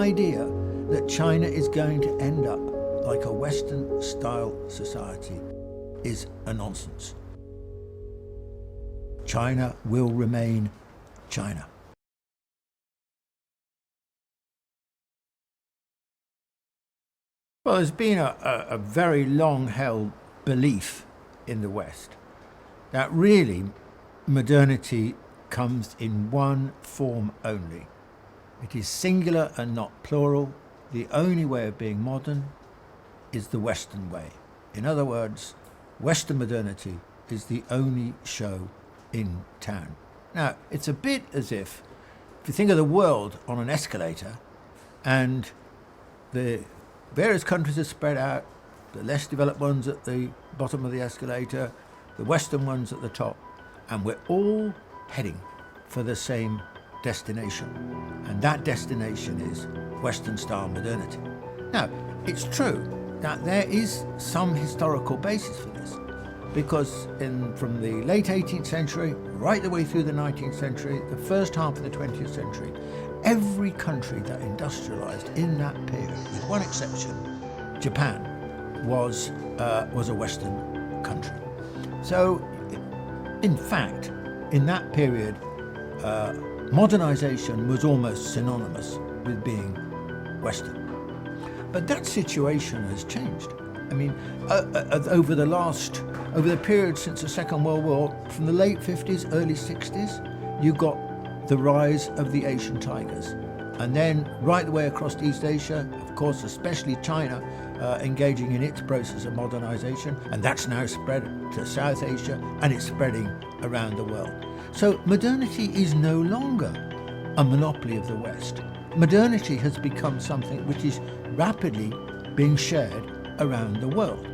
idea that China is going to end up like a Western-style society is a nonsense. China will remain China. Well, there's been a very long-held belief in the West that really modernity comes in one form only. It is singular and not plural. The only way of being modern is the Western way. In other words, Western modernity is the only show in town. Now, it's a bit as if you think of the world on an escalator and the various countries are spread out, the less developed ones at the bottom of the escalator, the Western ones at the top, and we're all heading for the same destination. And that destination is Western-style modernity. Now, it's true that there is some historical basis for this, because from the late 18th century right the way through the 19th century, the first half of the 20th century, every country that industrialized in that period, with one exception, Japan, was a Western country. So, in fact, in that period, modernization was almost synonymous with being Western. But that situation has changed. I mean, over the period since the Second World War, from the late 50s, early 60s, you got the rise of the Asian tigers. And then right the way across East Asia, of course, especially China, engaging in its process of modernization, and that's now spread to South Asia, and it's spreading around the world. So modernity is no longer a monopoly of the West. Modernity has become something which is rapidly being shared around the world.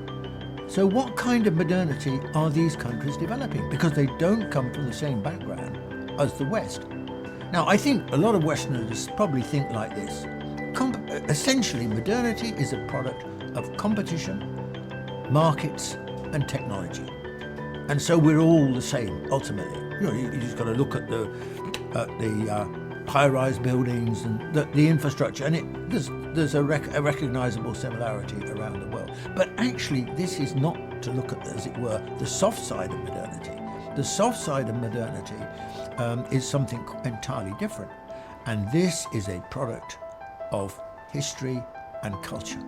So what kind of modernity are these countries developing? Because they don't come from the same background as the West. Now, I think a lot of Westerners probably think like this. Essentially, modernity is a product of competition, markets, and technology. And so we're all the same, ultimately. You just got to look at the high-rise buildings and the infrastructure, and there's a recognizable similarity around the world. But actually, this is not to look at, as it were, the soft side of modernity. The soft side of modernity is something entirely different. And this is a product of history and culture.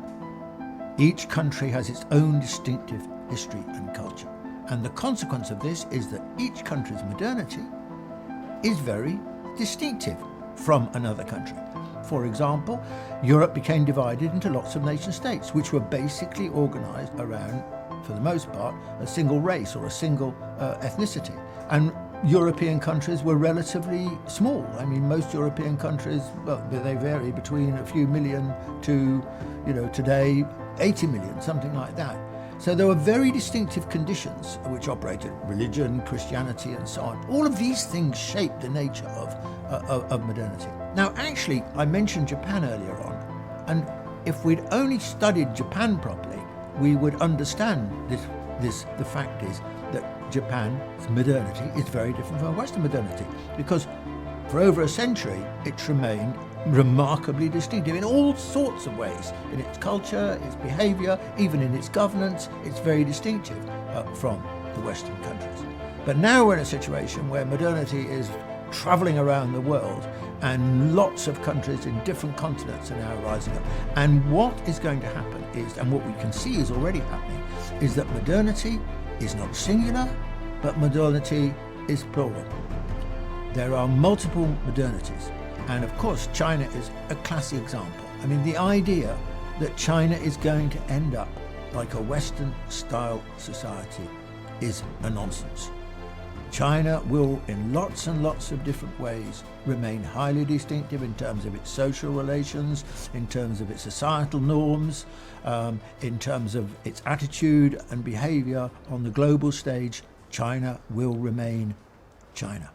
Each country has its own distinctive history and culture. And the consequence of this is that each country's modernity is very distinctive from another country. For example, Europe became divided into lots of nation states, which were basically organized around, for the most part, a single race or a single ethnicity. And European countries were relatively small. I mean, most European countries, well, they vary between a few million to, today, 80 million, something like that. So there were very distinctive conditions which operated: religion, Christianity, and so on. All of these things shaped the nature of modernity. Now, actually, I mentioned Japan earlier on, and if we'd only studied Japan properly, we would understand this. The fact is that Japan's modernity is very different from Western modernity, because for over a century it's remained remarkably distinctive in all sorts of ways. In its culture, its behavior, even in its governance, it's very distinctive from the Western countries. But now we're in a situation where modernity is traveling around the world, and lots of countries in different continents are now rising up. And what is going to happen is, and what we can see is already happening, is that modernity is not singular, but modernity is plural. There are multiple modernities. And of course, China is a classic example. I mean, the idea that China is going to end up like a Western-style society is a nonsense. China will, in lots and lots of different ways, remain highly distinctive in terms of its social relations, in terms of its societal norms, in terms of its attitude and behavior on the global stage. China will remain China.